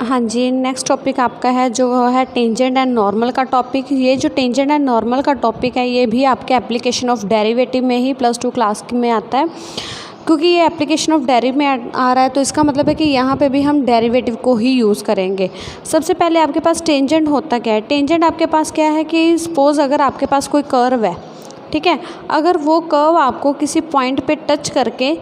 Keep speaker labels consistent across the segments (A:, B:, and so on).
A: हाँ जी, next topic आपका है जो है टेंजेंट एंड नॉर्मल का टॉपिक। ये जो टेंजेंट एंड नॉर्मल का टॉपिक है ये भी आपके एप्लीकेशन ऑफ डेरिवेटिव में ही +2 क्लास में आता है। क्योंकि ये एप्लीकेशन ऑफ डेरिव में आ रहा है तो इसका मतलब है कि यहाँ पे भी हम डेरिवेटिव को ही यूज़ करेंगे। सबसे पहले आपके पास टेंजेंट होता क्या है। टेंजेंट आपके पास क्या है कि सपोज़ अगर आपके पास कोई कर्व है, ठीक है, अगर वो कर्व आपको किसी पॉइंट पे टच करके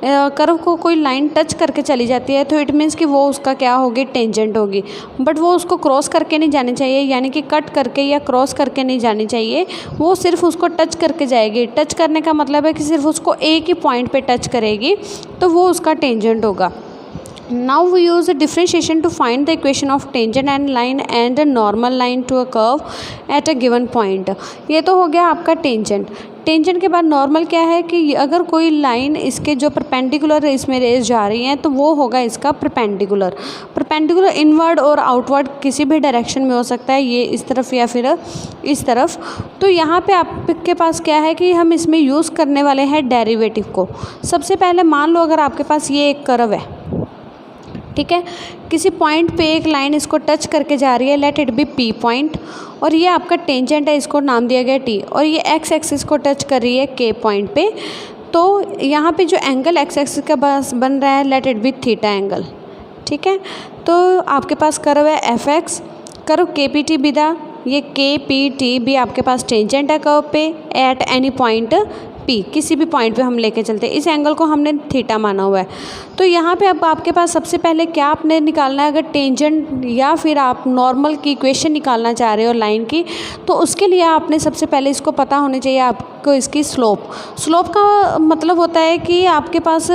A: कर्व को कोई लाइन टच करके चली जाती है तो इट मीन्स कि वो उसका क्या होगी, टेंजेंट होगी। बट वो उसको क्रॉस करके नहीं जानी चाहिए, यानी कि कट करके या क्रॉस करके नहीं जानी चाहिए, वो सिर्फ उसको टच करके जाएगी। टच करने का मतलब है कि सिर्फ उसको एक ही पॉइंट पे टच करेगी तो वो उसका टेंजेंट होगा। Now we use a differentiation to find the equation of tangent and line and a normal line to a curve at a given point। ये तो हो गया आपका टेंजेंट। टेंजेंट के बाद नॉर्मल क्या है कि अगर कोई लाइन इसके जो परपेंडिकुलर इसमें रेज जा रही हैं तो वो होगा इसका परपेंडिकुलर। परपेंडिकुलर इनवर्ड और आउटवर्ड किसी भी डायरेक्शन में हो सकता है, ये इस तरफ या फिर इस तरफ। तो यहाँ पे आपके पास क्या है कि हम इसमें यूज़ करने वाले हैं डेरिवेटिव को। सबसे पहले मान लो अगर आपके पास ये एक कर्व है, ठीक है, किसी पॉइंट पे एक लाइन इसको टच करके जा रही है, let it be P point, और ये आपका टेंजेंट है, इसको नाम दिया गया टी, और ये एक्स एक्सिस को टच कर रही है के पॉइंट पे। तो यहाँ पे जो एंगल एक्स एक्सिस का बस बन रहा है, let it be theta angle, ठीक है। तो आपके पास कर्व है एफ एक्स, कर्व के पी टी बिदा, ये के पी टी भी आपके पास टेंजेंट है कर्व पे एट एनी पॉइंट पी, किसी भी पॉइंट पे हम लेके चलते हैं। इस एंगल को हमने थीटा माना हुआ है। तो यहाँ पे अब आपके पास सबसे पहले क्या आपने निकालना है, अगर टेंजेंट या फिर आप नॉर्मल की इक्वेशन निकालना चाह रहे हो लाइन की, तो उसके लिए आपने सबसे पहले इसको पता होनी चाहिए आपको इसकी स्लोप। स्लोप का मतलब होता है कि आपके पास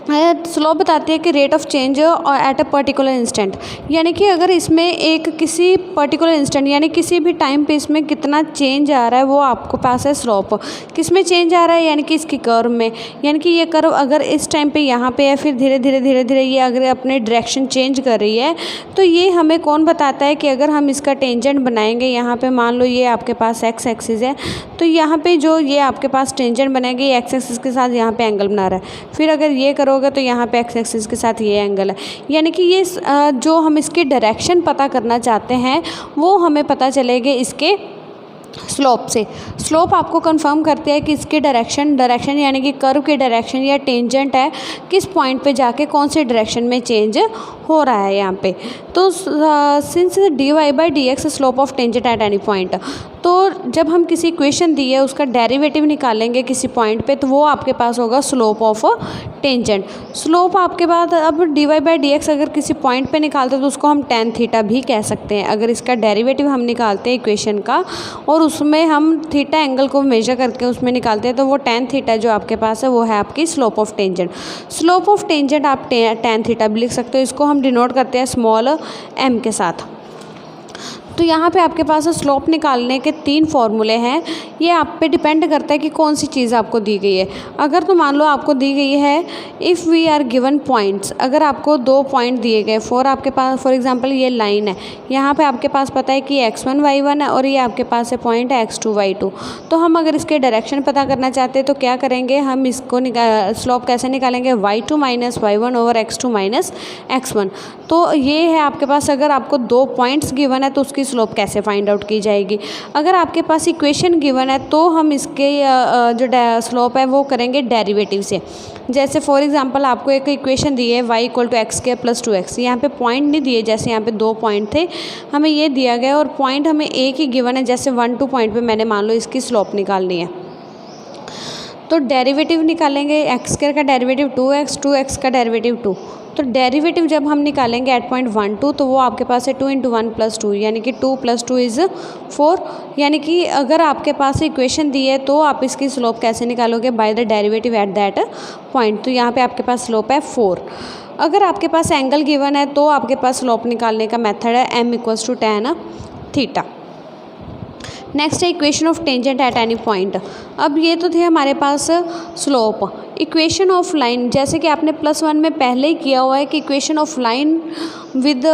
A: स्लोप बताती है कि rate of change at a particular instant, यानी कि अगर इसमें एक किसी पर्टिकुलर इंस्टेंट यानी किसी भी टाइम पे इसमें कितना चेंज आ रहा है वो आपको पास है स्लोप। किस में चेंज आ रहा है, यानी कि इसकी कर्व में, यानी कि ये कर्व अगर इस टाइम पे यहाँ पे है, फिर धीरे धीरे ये अगर अपने डायरेक्शन चेंज कर रही है, तो ये हमें कौन बताता है कि अगर हम इसका टेंजेंट बनाएंगे, यहाँ पे मान लो ये आपके पास एक्स एक्सिस है, तो यहाँ पे जो ये आपके पास टेंजेंट बनेगी एक्स एक्सिस के साथ यहाँ पे एंगल बना रहा है। फिर अगर ये करोगे तो यहाँ पे एक्स एक्सिस के साथ ये एंगल है, यानी कि ये जो हम इसकी डायरेक्शन पता करना चाहते हैं वो हमें पता चलेगी इसके स्लोप से। स्लोप आपको कंफर्म करती है कि इसकी डायरेक्शन यानी कि कर्व की डायरेक्शन या टेंजेंट है किस पॉइंट पे जाके कौन सी डायरेक्शन में चेंज हो रहा है यहाँ पे। तो since D Y by D X slope of tangent at any point, तो जब हम किसी इक्वेशन दी है उसका डेरिवेटिव निकालेंगे किसी पॉइंट पे तो वो आपके पास होगा स्लोप ऑफ टेंजेंट। स्लोप आपके बाद अब D Y by D X अगर किसी पॉइंट पे निकालते हैं तो उसको हम टेन थीटा भी कह सकते हैं। अगर इसका डेरिवेटिव हम निकालते हैं इक्वेशन का और उसमें हम थीटा एंगल को मेजर करके उसमें निकालते हैं तो वो टेन थीटा जो आपके पास है वो है आपकी slope of tangent. Slope of tangent आप टेन थीटा भी लिख सकते हो, इसको हम डिनोट करते हैं स्मॉल एम के साथ। तो यहाँ पे आपके पास स्लोप निकालने के 3 फॉर्मूले हैं। ये आप पे डिपेंड करता है कि कौन सी चीज़ आपको दी गई है। अगर तो मान लो आपको दी गई है if we are given points, अगर आपको 2 पॉइंट दिए गए आपके पास फॉर एग्जांपल ये लाइन है, यहाँ पे आपके पास पता है कि x1 y1 है और ये आपके पास है पॉइंट है x2 y2। तो हम अगर इसके डायरेक्शन पता करना चाहते हैं तो क्या करेंगे, हम इसको स्लोप कैसे निकालेंगे, y2 minus y1 over x2 minus x1। तो ये है आपके पास, अगर आपको 2 पॉइंट्स गिवन है तो उसकी स्लोप कैसे फाइंड आउट की जाएगी। अगर आपके पास इक्वेशन गिवन है तो हम इसके जो स्लोप है वो करेंगे डेरिवेटिव से। जैसे फॉर एग्जांपल आपको एक इक्वेशन दी है y equal to X square plus 2x, यहाँ पे पॉइंट नहीं दिए, जैसे यहाँ पे 2 पॉइंट थे हमें ये दिया गया और पॉइंट हमें एक ही गिवन है, जैसे 1 2 पॉइंट पे मैंने मान लो इसकी स्लोप निकालनी है। तो डेरिवेटिव निकालेंगे, एक्स स्क्वायर का डेरिवेटिव 2x, 2x का डेरिवेटिव 2। तो डेरिवेटिव जब हम निकालेंगे एट पॉइंट 1 2 तो वो आपके पास है 2 × 1 + 2, यानी कि 2 + 2 = 4। यानी कि अगर आपके पास इक्वेशन दी है तो आप इसकी स्लोप कैसे निकालोगे, by the derivative at that point. तो यहाँ पे आपके पास स्लोप है 4। अगर आपके पास एंगल गिवन है तो आपके पास स्लोप निकालने का मेथड है m = tan थीटा। नेक्स्ट है equation of tangent at any point. अब ये तो थे हमारे पास स्लोप। इक्वेशन ऑफ लाइन, जैसे कि आपने +1 में पहले ही किया हुआ है कि equation of line with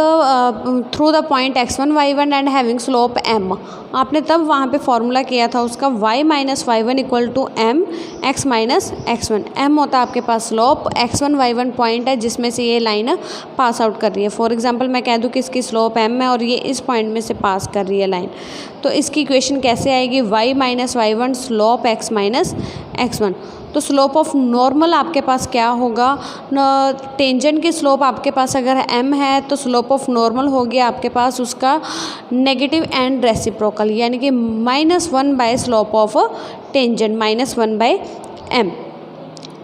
A: through the point x1 y1 and having slope m, आपने तब वहाँ पे फॉर्मूला किया था उसका y minus y1 equal to m x minus x1। m होता है आपके पास स्लोप, x1 y1 पॉइंट है जिसमें से ये लाइन पास आउट कर रही है। फॉर एग्जांपल मैं कह दूँ कि इसकी स्लोप m है और ये इस पॉइंट में से पास कर रही है लाइन, तो इसकी इक्वेशन कैसे आएगी, y minus y1 slope x minus x1। तो स्लोप ऑफ नॉर्मल आपके पास क्या होगा, टेंजेंट की स्लोप आपके पास अगर m है तो स्लोप ऑफ नॉर्मल हो गया आपके पास उसका नेगेटिव एंड रेसिप्रोकल, यानी कि -1 by slope of tangent -1 by m।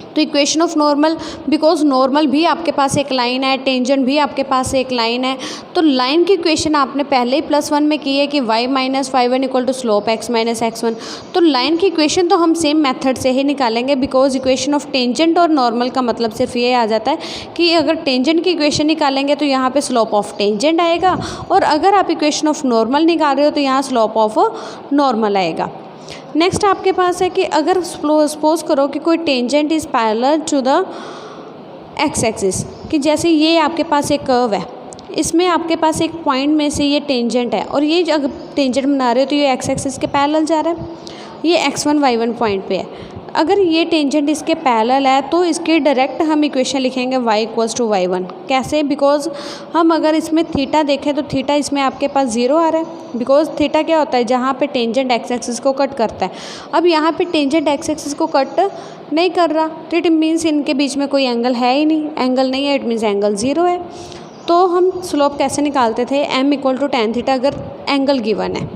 A: तो equation of normal, because normal भी आपके पास एक लाइन है, टेंजेंट भी आपके पास एक लाइन है, तो लाइन की इक्वेशन आपने पहले ही +1 में की है कि y minus y1 equal to slope x minus x1। तो लाइन की इक्वेशन तो हम सेम मेथड से ही निकालेंगे, बिकॉज इक्वेशन ऑफ टेंजेंट और नॉर्मल का मतलब सिर्फ ये आ जाता है कि अगर टेंजेंट की इक्वेशन निकालेंगे तो यहाँ पे स्लोप ऑफ टेंजेंट आएगा, और अगर आप इक्वेशन ऑफ नॉर्मल निकाल रहे हो तो यहाँ स्लोप ऑफ नॉर्मल आएगा। नेक्स्ट आपके पास है कि अगर सपोज करो कि कोई tangent is parallel to the X axis, कि जैसे ये आपके पास एक कर्व है, इसमें आपके पास एक पॉइंट में से ये टेंजेंट है और ये अगर टेंजेंट बना रहे हो तो ये एक्स एक्सिस के पैरेलल जा रहा है, ये x1 y1 पॉइंट पे है। अगर ये टेंजेंट इसके पैरेलल है तो इसके डायरेक्ट हम इक्वेशन लिखेंगे y इक्वल्स टू y1। कैसे, बिकॉज हम अगर इसमें थीटा देखें तो थीटा इसमें आपके पास 0 आ रहा है, बिकॉज थीटा क्या होता है, जहाँ पे टेंजेंट एक्स एक्सिस को कट करता है। अब यहाँ पे टेंजेंट एक्स एक्सिस को कट नहीं कर रहा, तो इट मीन्स इनके बीच में कोई एंगल है ही नहीं, एंगल नहीं है, इट मीन्स एंगल 0 है। तो हम स्लोप कैसे निकालते थे, m equal to tan theta, अगर एंगल गिवन है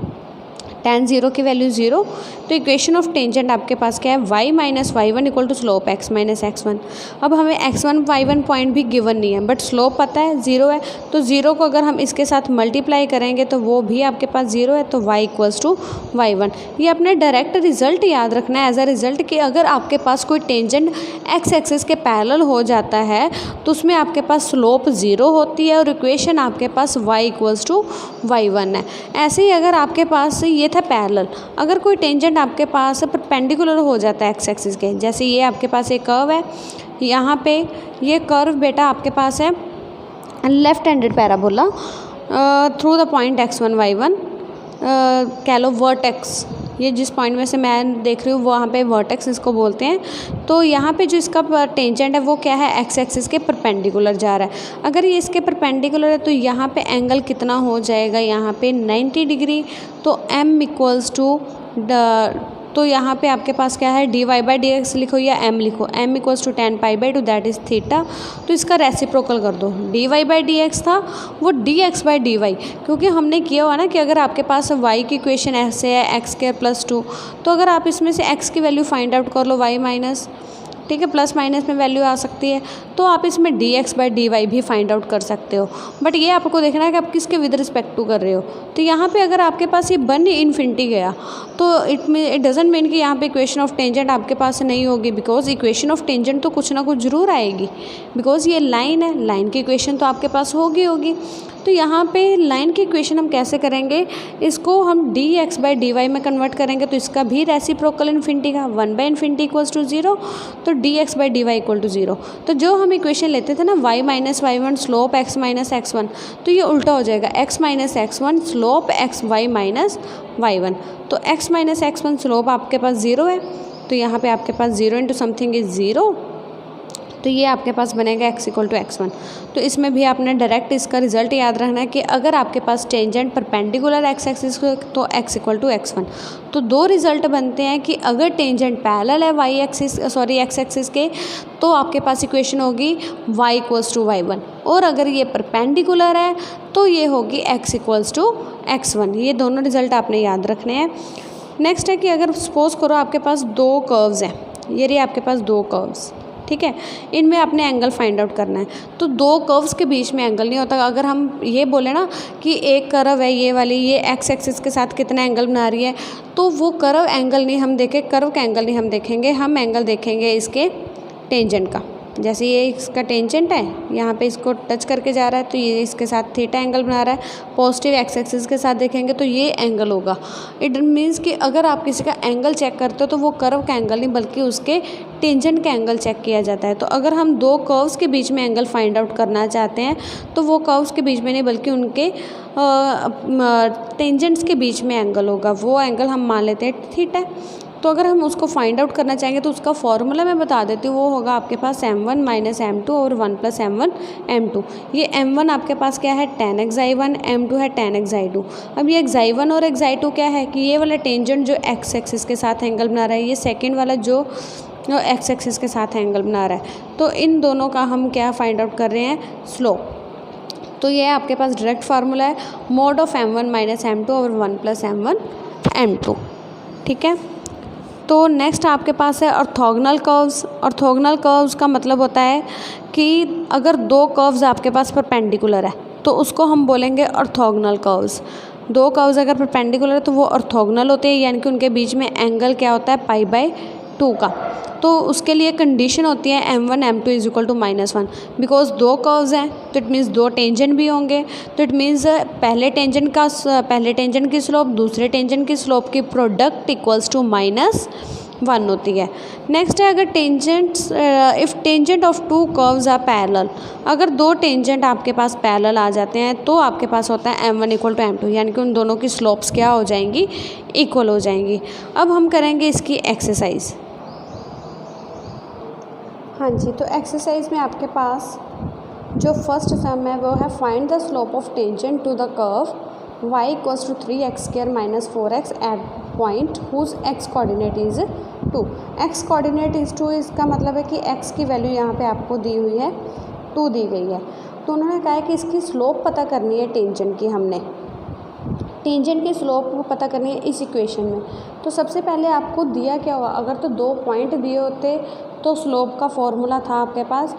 A: tan 0 की वैल्यू 0, तो इक्वेशन ऑफ टेंजेंट आपके पास क्या है, y minus y1 equal to slope x minus x1। अब हमें x1 y1 पॉइंट भी गिवन नहीं है बट स्लोप पता है 0 है, तो 0 को अगर हम इसके साथ मल्टीप्लाई करेंगे तो वो भी आपके पास 0 है, तो y इक्वल्स टू y1। ये अपने डायरेक्ट रिजल्ट याद रखना है एज अ रिजल्ट कि अगर आपके पास कोई टेंजेंट x एक्सिस के पैरेलल हो जाता है तो उसमें आपके पास स्लोप 0 होती है और इक्वेशन आपके पास y इक्वल्स टू y1 है। ऐसे ही अगर आपके पास ये था पैरेलल, अगर कोई टेंजेंट आपके पास परपेंडिकुलर हो जाता है एक्स एक्सिस के, जैसे ये आपके पास एक कर्व है, यहाँ पे ये कर्व बेटा आपके पास है left handed parabola through the point x1 y1, कह लो वर्टेक्स, ये जिस पॉइंट में से मैं देख रही हूँ वहाँ पे वर्टेक्स इसको बोलते हैं। तो यहाँ पे जो इसका टेंजेंट है वो क्या है, एक्स एक्सिस के परपेंडिकुलर जा रहा है। अगर ये इसके परपेंडिकुलर है तो यहाँ पे एंगल कितना हो जाएगा, यहाँ पे 90 डिग्री। तो m इक्वल्स टू तो यहाँ पे आपके पास क्या है, dy/dx लिखो या m लिखो, m equals to tan π/2 that is theta. तो इसका रेसिप्रोकल कर दो, dy/dx था वो dx/dy, क्योंकि हमने किया हुआ ना कि अगर आपके पास y की इक्वेशन ऐसे है x²+2, तो अगर आप इसमें से x की वैल्यू फाइंड आउट कर लो y माइनस, ठीक है, प्लस माइनस में वैल्यू आ सकती है, तो आप इसमें dx/dy भी फाइंड आउट कर सकते हो। बट ये आपको देखना है कि आप किसके विद रिस्पेक्ट टू कर रहे हो। तो यहाँ पे अगर आपके पास ये बन इन्फिनिटी गया तो इट डजेंट मीन कि यहाँ पे इक्वेशन ऑफ टेंजेंट आपके पास नहीं होगी, बिकॉज इक्वेशन ऑफ टेंजेंट तो कुछ ना कुछ जरूर आएगी, बिकॉज ये लाइन है, लाइन की इक्वेशन तो आपके पास होगी। तो यहाँ पे लाइन की इक्वेशन हम कैसे करेंगे, इसको हम dx/dy में कन्वर्ट करेंगे, तो इसका भी रेसिप्रोकल इन्फिनिटी का 1/∞ इक्वल्स टू 0, तो dx/dy इक्वल टू 0। तो जो हम इक्वेशन लेते थे ना y minus y1 slope x minus x1, तो ये उल्टा हो जाएगा, x minus x1 slope x y minus y1। तो x माइनस x1 स्लोप आपके पास 0 है, तो यहाँ पे आपके पास 0 इंटू समथिंग इज़ 0, तो ये आपके पास बनेगा x इक्वल टू x1। तो इसमें भी आपने डायरेक्ट इसका रिजल्ट याद रखना है कि अगर आपके पास टेंजेंट परपेंडिकुलर x एक्सिस तो x इक्वल टू x1। तो दो रिजल्ट बनते हैं कि अगर टेंजेंट पैरेलल है x एक्सिस के तो आपके पास इक्वेशन होगी y इक्वल्स टू y1, और अगर ये परपेंडिकुलर है तो ये होगी x इक्वल्स टू x1। ये दोनों रिजल्ट आपने याद रखने हैं। नेक्स्ट है कि अगर सपोज करो आपके पास दो कर्व्स हैं, ये रही आपके पास दो कर्व्स, ठीक है, इनमें आपने एंगल फाइंड आउट करना है। तो दो कर्व्स के बीच में एंगल नहीं होता। अगर हम ये बोले ना कि एक कर्व है ये वाली, ये एक्स एक्सिस के साथ कितना एंगल बना रही है, तो वो कर्व एंगल नहीं हम देखें, कर्व का एंगल नहीं हम देखेंगे, हम एंगल देखेंगे इसके टेंजेंट का। जैसे ये इसका टेंजेंट है, यहाँ पे इसको टच करके जा रहा है तो ये इसके साथ थीटा एंगल बना रहा है। पॉजिटिव एक्स एक्सिस के साथ देखेंगे तो ये एंगल होगा। इट मीन्स कि अगर आप किसी का एंगल चेक करते हो तो वो कर्व का एंगल नहीं बल्कि उसके टेंजेंट का एंगल चेक किया जाता है। तो अगर हम दो कर्व्स के बीच में एंगल फाइंड आउट करना चाहते हैं तो वो कर्व्स के बीच में नहीं बल्कि उनके टेंजेंट्स के बीच में एंगल होगा, वो एंगल हम मान लेते हैं थीटा। तो अगर हम उसको फाइंड आउट करना चाहेंगे तो उसका फॉर्मूला मैं बता देती हूँ, वो होगा आपके पास m1 माइनस m2 और 1 प्लस m1 m2। ये m1 आपके पास क्या है tan xi1, m2 है tan xi2। अब ये xi1 और xi2 क्या है कि ये वाला टेंजेंट जो x एक्सिस के साथ एंगल बना रहा है, ये सेकेंड वाला जो x एक्सिस के साथ एंगल बना रहा है। तो इन दोनों का हम क्या फाइंड आउट कर रहे हैं, स्लोप। तो ये आपके पास डायरेक्ट फार्मूला है, mode of m1 minus m2 और 1 प्लस m1 m2। ठीक है, तो नेक्स्ट आपके पास है ऑर्थोगोनल कर्व्स। ऑर्थोगोनल कर्व्स का मतलब होता है कि अगर दो कर्व्स आपके पास परपेंडिकुलर है तो उसको हम बोलेंगे ऑर्थोगोनल कर्व्स। दो कर्व्स अगर परपेंडिकुलर है तो वो ऑर्थोगोनल होते हैं, यानी कि उनके बीच में एंगल क्या होता है, π/2 का। तो उसके लिए कंडीशन होती है m1 m2 is equal to -1, because दो कर्व्स हैं तो इट मीन्स दो टेंजेंट भी होंगे। तो इट मीन्स पहले टेंजेंट की स्लोप दूसरे टेंजेंट की स्लोप की प्रोडक्ट इक्वल्स टू -1 होती है। नेक्स्ट है अगर if tangent of two curves are parallel, अगर दो टेंजेंट आपके पास पैरेलल आ जाते हैं तो आपके पास होता है m1 इक्वल टू m2, यानी कि उन दोनों की स्लोप्स क्या हो जाएंगी, इक्वल हो जाएंगी। अब हम करेंगे इसकी एक्सरसाइज। हाँ जी, तो एक्सरसाइज में आपके पास जो फर्स्ट सम है वो है find the slope of tangent to the curve y equals to 3x² minus 4x at point whose x coordinate is 2। x coordinate is 2, इसका मतलब है कि x की वैल्यू यहाँ पे आपको दी हुई है 2 दी गई है। तो उन्होंने कहा है कि इसकी स्लोप पता करनी है टेंजेंट की, हमने टेंजेंट की स्लोप को पता करनी है इस इक्वेशन में। तो सबसे पहले आपको दिया क्या हुआ, अगर तो 2 पॉइंट दिए होते तो स्लोप का फॉर्मूला था आपके पास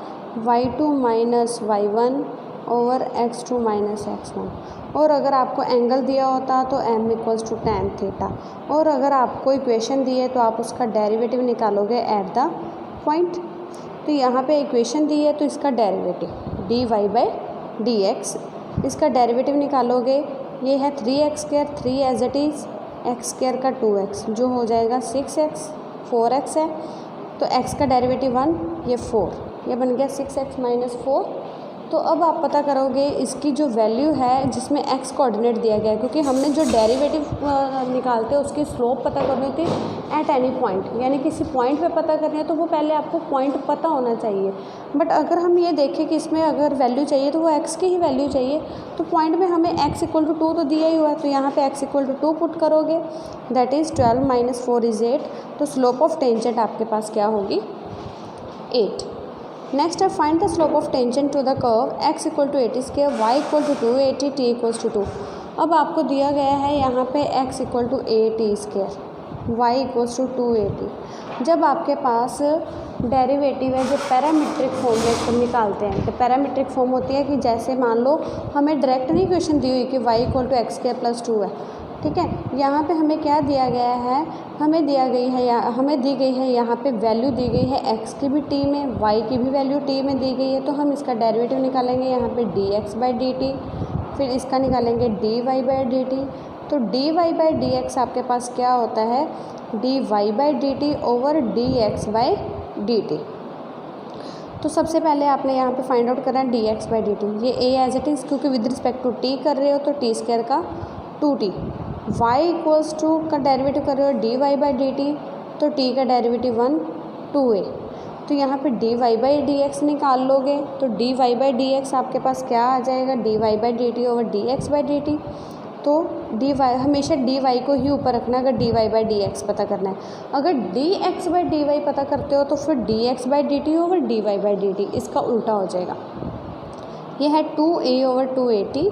A: y2 minus y1 over x2 minus x1। और अगर आपको एंगल दिया होता तो m equals to tan theta. और अगर आपको इक्वेशन दी है तो आप उसका डेरिवेटिव निकालोगे एट द पॉइंट। तो यहाँ पे इक्वेशन दी है तो इसका डेरिवेटिव dy/dx, इसका डेरिवेटिव निकालोगे, ये है 3x², 3 as it is, x² का 2x जो हो जाएगा 6x, 4x है तो x का डेरिवेटिव 1, ये 4, ये बन गया 6x माइनस 4। तो अब आप पता करोगे इसकी जो वैल्यू है जिसमें x कोऑर्डिनेट दिया गया है, क्योंकि हमने जो डेरिवेटिव निकालते हैं उसकी स्लोप पता करनी होती है एट एनी पॉइंट, यानी किसी पॉइंट पे पता करनी है तो वो पहले आपको पॉइंट पता होना चाहिए। बट अगर हम ये देखें कि इसमें अगर वैल्यू चाहिए तो वो x की ही वैल्यू चाहिए, तो पॉइंट में हमें x इक्वल टू 2 तो दिया ही हुआ है, तो यहाँ पे x इक्वल टू 2 पुट करोगे, दैट इज़ 12 माइनस 4 इज़ 8। तो स्लोप ऑफ टेंजेंट आपके पास क्या होगी, 8। नेक्स्ट है find the slope of tangent to the curve x equal to 80², y equal to 280, t equals to 2। अब आपको दिया गया है यहाँ पे x equal to 80², y equals to 280। जब आपके पास डेरिवेटिव है जो पैरामीट्रिक फॉर्म में इसको निकालते हैं, तो पैरामीट्रिक फॉर्म होती है कि जैसे मान लो हमें डायरेक्ट नहीं क्वेश्चन दी हुई कि y equal to x² plus 2 है, ठीक है। यहाँ पे हमें क्या दिया गया है, हमें दी गई है यहाँ पे वैल्यू दी गई है x की भी t में, y की भी वैल्यू t में दी गई है। तो हम इसका डेरिवेटिव निकालेंगे यहाँ पे dx/dt, फिर इसका निकालेंगे dy/dt। तो dy/dx आपके पास क्या होता है, dy/dt ओवर dx/dt। तो सबसे पहले आपने यहाँ पे फाइंड आउट करना है dx/dt। ये a एज इट इज़, क्योंकि विद रिस्पेक्ट टू t कर रहे हो तो t² का 2t। y इक्वल्स टू का डेरिवेटिव कर रहे हो dy/dt, तो t का डेरिवेटिव 1, 2a। तो यहाँ पे dy/dx निकाल लोगे तो dy/dx आपके पास क्या आ जाएगा, dy/dt ओवर dx/dt। तो dy हमेशा dy को ही ऊपर रखना अगर dy/dx पता करना है। अगर dx/dy पता करते हो तो फिर dx/dt ओवर dy/dt, इसका उल्टा हो जाएगा। ये है 2a ओवर 280,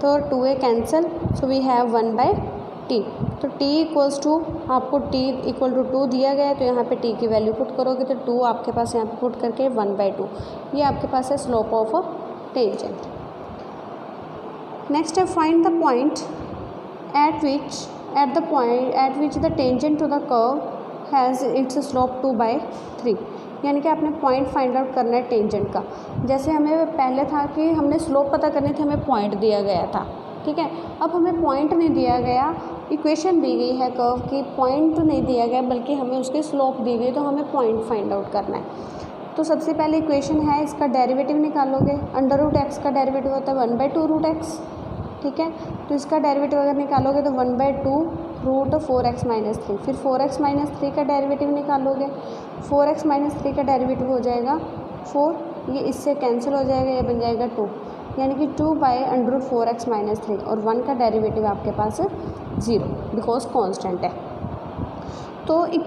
A: तो 2a cancel, so we have 1/t। तो t इक्वल्स टू, आपको t इक्वल टू 2 दिया गया है तो यहाँ पे t की वैल्यू पुट करोगे तो 2 आपके पास यहाँ पे पुट करके 1/2, ये आपके पास है slope of a tangent. Next है find the point at which the tangent to the curve has its slope 2/3। यानी कि आपने पॉइंट फाइंड आउट करना है टेंजेंट का। जैसे हमें पहले था कि हमने स्लोप पता करनी थी, हमें पॉइंट दिया गया था, ठीक है। अब हमें पॉइंट नहीं दिया गया, इक्वेशन दी गई है कर्व की, पॉइंट नहीं दिया गया बल्कि हमें उसकी स्लोप दी गई, तो हमें पॉइंट फाइंड आउट करना है। तो सबसे पहले इक्वेशन है, इसका डेरिवेटिव निकालोगे। अंडर रूट एक्स का डेरिवेटिव होता है 1/2 रूट एक्स, ठीक है। तो इसका डेरिवेटिव अगर निकालोगे तो 1/2 रूट 4x माइनस 3, फिर 4x माइनस 3 का डेरिवेटिव निकालोगे। 4x माइनस 3 का डेरिवेटिव हो जाएगा 4, ये इससे कैंसिल हो जाएगा, ये बन जाएगा 2, यानी कि 2/√4x माइनस 3, और 1 का डेरिवेटिव आपके पास 0 बिकॉज कांस्टेंट है। तो एक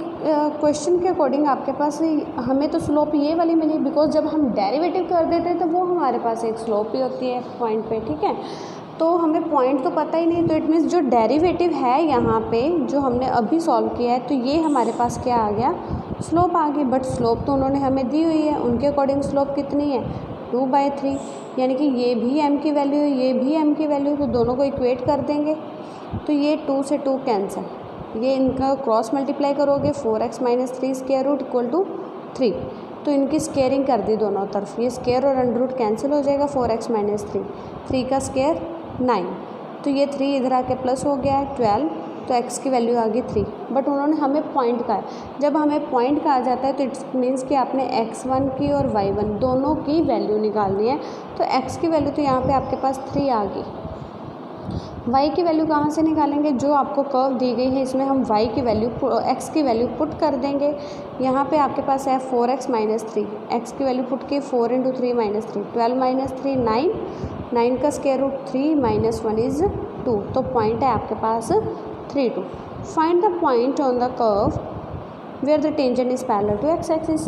A: क्वेश्चन के अकॉर्डिंग आपके पास हमें तो स्लोप ये वाली मिली, बिकॉज जब हम डेरिवेटिव कर देते हैं तो वो हमारे पास एक स्लोप ही होती है पॉइंट पे, ठीक है। तो हमें पॉइंट तो पता ही नहीं, तो इट मीन्स जो डेरिवेटिव है यहाँ पे जो हमने अभी सॉल्व किया है, तो ये हमारे पास क्या आ गया, स्लोप आ गई। बट स्लोप तो उन्होंने हमें दी हुई है, उनके अकॉर्डिंग स्लोप कितनी है 2/3, यानी कि ये भी m की वैल्यू है, ये भी m की वैल्यू, तो दोनों को इक्वेट कर देंगे। तो ये 2 से 2 कैंसिल, ये इनका क्रॉस मल्टीप्लाई करोगे, 4x minus 3 square root equal to 3, तो इनकी स्केयरिंग कर दी दोनों तरफ, ये स्केयर और अंडर रूट कैंसिल हो जाएगा, 4x माइनस 3 का स्केयर 9, तो ये 3 इधर आके प्लस हो गया है 12, तो x की वैल्यू आ गई 3। बट उन्होंने हमें पॉइंट का है, जब हमें पॉइंट का आ जाता है तो इट्स मीन्स कि आपने x1 की और y1 दोनों की वैल्यू निकालनी है। तो x की वैल्यू तो यहाँ पे आपके पास 3 आ गई, y की वैल्यू कहाँ से निकालेंगे, जो आपको कर्व दी गई है इसमें हम y की वैल्यू x की वैल्यू पुट कर देंगे। यहाँ पे आपके पास है 4x माइनस 3, x की वैल्यू पुट की 4 × 3 माइनस 3, 12 माइनस 3 9, 9 का स्क्वायर रूट 3 माइनस 1 इज़ 2, तो पॉइंट है आपके पास 3 2। Find the point on the curve where the tangent is parallel to x axis.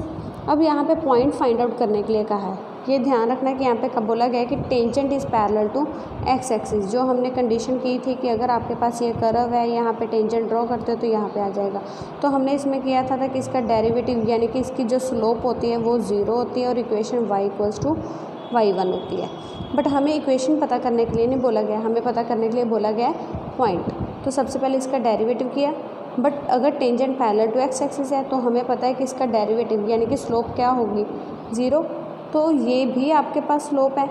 A: अब यहाँ पे पॉइंट फाइंड आउट करने के लिए कहा है, ये ध्यान रखना कि यहाँ पे कब बोला गया है कि tangent is parallel to x axis. जो हमने कंडीशन की थी कि अगर आपके पास ये कर्व है, यहाँ पे टेंजेंट ड्रॉ करते हो तो यहाँ पे आ जाएगा। तो हमने इसमें किया था कि इसका डेरिवेटिव यानी कि इसकी जो स्लोप होती है वो 0 होती है और इक्वेशन y = y1 होती है। बट हमें इक्वेशन पता करने के लिए नहीं बोला गया, हमें पता करने के लिए बोला गया है पॉइंट। तो सबसे पहले इसका डेरिवेटिव किया, बट अगर tangent parallel to x axis है तो हमें पता है कि इसका डेरिवेटिव यानी कि स्लोप क्या होगी 0, तो ये भी आपके पास स्लोप है,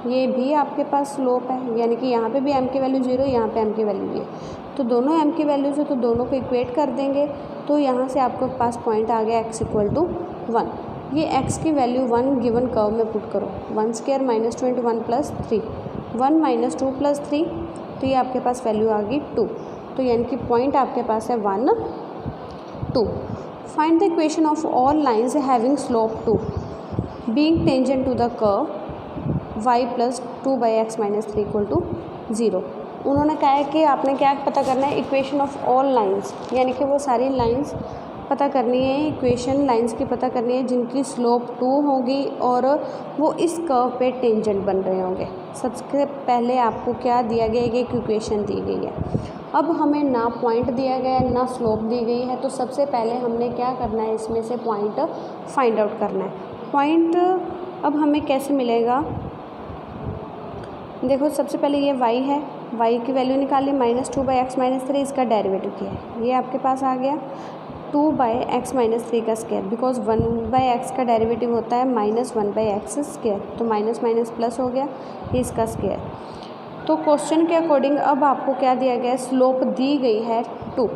A: ये भी आपके पास स्लोप है, यानी कि यहाँ पे भी m की वैल्यू 0, यहाँ पे m की वैल्यू भी है, तो दोनों m की वैल्यूज़ है तो दोनों को इक्वेट कर देंगे। तो यहाँ से आपके पास पॉइंट आ गया x = 1। ये x की वैल्यू 1 गिवन कर्व में पुट करो, 1 स्क्वायर माइनस 2 × 1 + 3, 1 - 2 + 3, तो ये आपके पास वैल्यू आ गई 2, तो यानी कि पॉइंट आपके पास है 1 2। Find the equation of all lines having slope 2 being tangent to the curve y + 2/x minus 3 = 0। उन्होंने कहा है कि आपने क्या पता करना है, इक्वेशन ऑफ ऑल लाइन्स, यानी कि वो सारी लाइन्स पता करनी है, इक्वेशन लाइन्स की पता करनी है जिनकी स्लोप 2 होगी और वो इस कर्व पे टेंजेंट बन रहे होंगे। सबसे पहले आपको क्या दिया गया है, एक इक्वेशन दी गई है। अब हमें ना पॉइंट दिया गया है ना स्लोप दी गई है, तो सबसे पहले हमने क्या करना है, इसमें से पॉइंट फाइंड आउट करना है। पॉइंट अब हमें कैसे मिलेगा, देखो सबसे पहले ये y है, y की वैल्यू निकाली, -2/x माइनस 3 इसका डेरिवेटिव किया है, ये आपके पास आ गया 2/x माइनस 3 का स्क्वायर, बिकॉज 1/x का डेरिवेटिव होता है -1/x स्क्वायर, तो माइनस माइनस प्लस हो गया, ये इसका स्क्वायर। तो क्वेश्चन के अकॉर्डिंग अब आपको क्या दिया गया है, स्लोप दी गई है 2,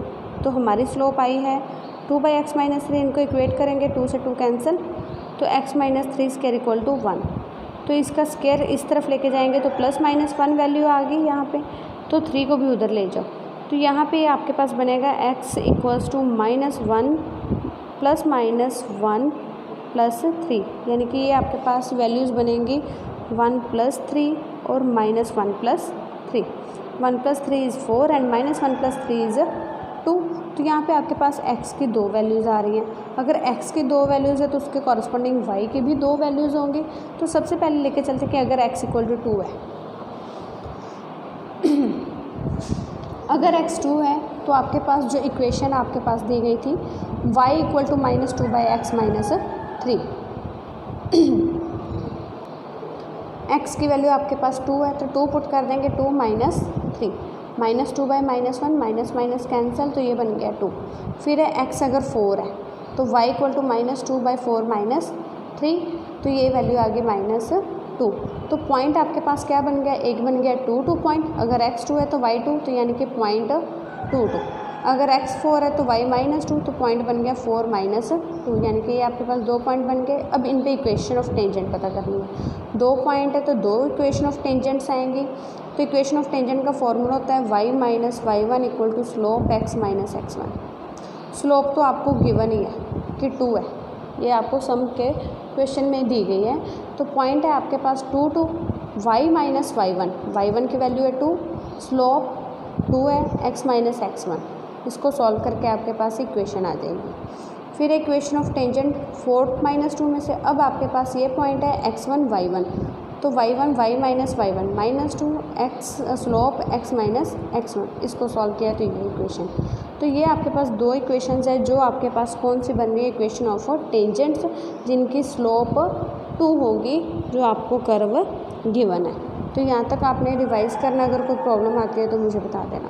A: तो हमारी स्लोप आई है 2/x माइनस 3, इनको इक्वेट करेंगे, 2 से 2 कैंसिल, तो x माइनस 3 स्क्वायर = 1, तो इसका स्क्वायर इस तरफ लेके जाएंगे तो +-1 वैल्यू आ गई यहाँ पे, तो 3 को भी उधर ले जाओ, तो यहाँ पे आपके पास बनेगा x = -1 +-1 + 3, यानी कि ये आपके पास वैल्यूज़ बनेंगी 1 + 3 और -1 + 3, 1 + 3 इज़ 4 एंड -1 + 3 इज़ 2। तो यहाँ पे आपके पास x की 2 वैल्यूज़ आ रही हैं। अगर x की 2 वैल्यूज़ है तो उसके कॉरस्पॉन्डिंग y की भी 2 वैल्यूज़ होंगी। तो सबसे पहले लेके चलते कि अगर x = 2 है अगर x 2 है तो आपके पास जो इक्वेशन आपके पास दी गई थी y = -2/x माइनस 3, x की वैल्यू आपके पास 2 है तो 2 पुट कर देंगे, 2 - 3, -2/-1 माइनस माइनस कैंसिल, तो ये बन गया 2। फिर है x अगर 4 है तो y इक्वल टू -2/4-3, तो ये वैल्यू आ गई -2। तो पॉइंट आपके पास क्या बन गया, एक बन गया 2 पॉइंट। अगर x2 है तो y2, तो यानी कि पॉइंट 2 2। अगर x4 है तो y -2, तो पॉइंट बन गया 4 -2, यानी कि ये आपके पास 2 पॉइंट बन गए। अब इन पे इक्वेशन ऑफ टेंजेंट पता करनी है। 2 पॉइंट है तो 2 इक्वेशन ऑफ टेंजेंट्स आएंगी। तो इक्वेशन ऑफ टेंजेंट का फॉर्मूला होता है y - y1 equal to slope x - x1। Slope तो आपको गिवन ही है कि 2 है, ये आपको सम के क्वेश्चन में दी गई है। तो पॉइंट है आपके पास 2 2, y - y1, y1 की वैल्यू है 2, स्लोप 2 है, x - x1। इसको सॉल्व करके आपके पास इक्वेशन आ जाएगी। फिर इक्वेशन ऑफ टेंजेंट 4 - 2 में से अब आपके पास ये पॉइंट है x1 y1, तो y1 y - y1 -2 x slope x - x1, इसको सॉल्व किया तो ये इक्वेशन। तो ये आपके पास 2 इक्वेशंस है जो आपके पास कौन सी बन रही है, इक्वेशन ऑफ टेंजेंट्स, जिनकी स्लोप 2 होगी, जो आपको कर्व गिवन है। तो यहाँ तक आपने रिवाइज़ करना, अगर कोई प्रॉब्लम आती है तो मुझे बता देना।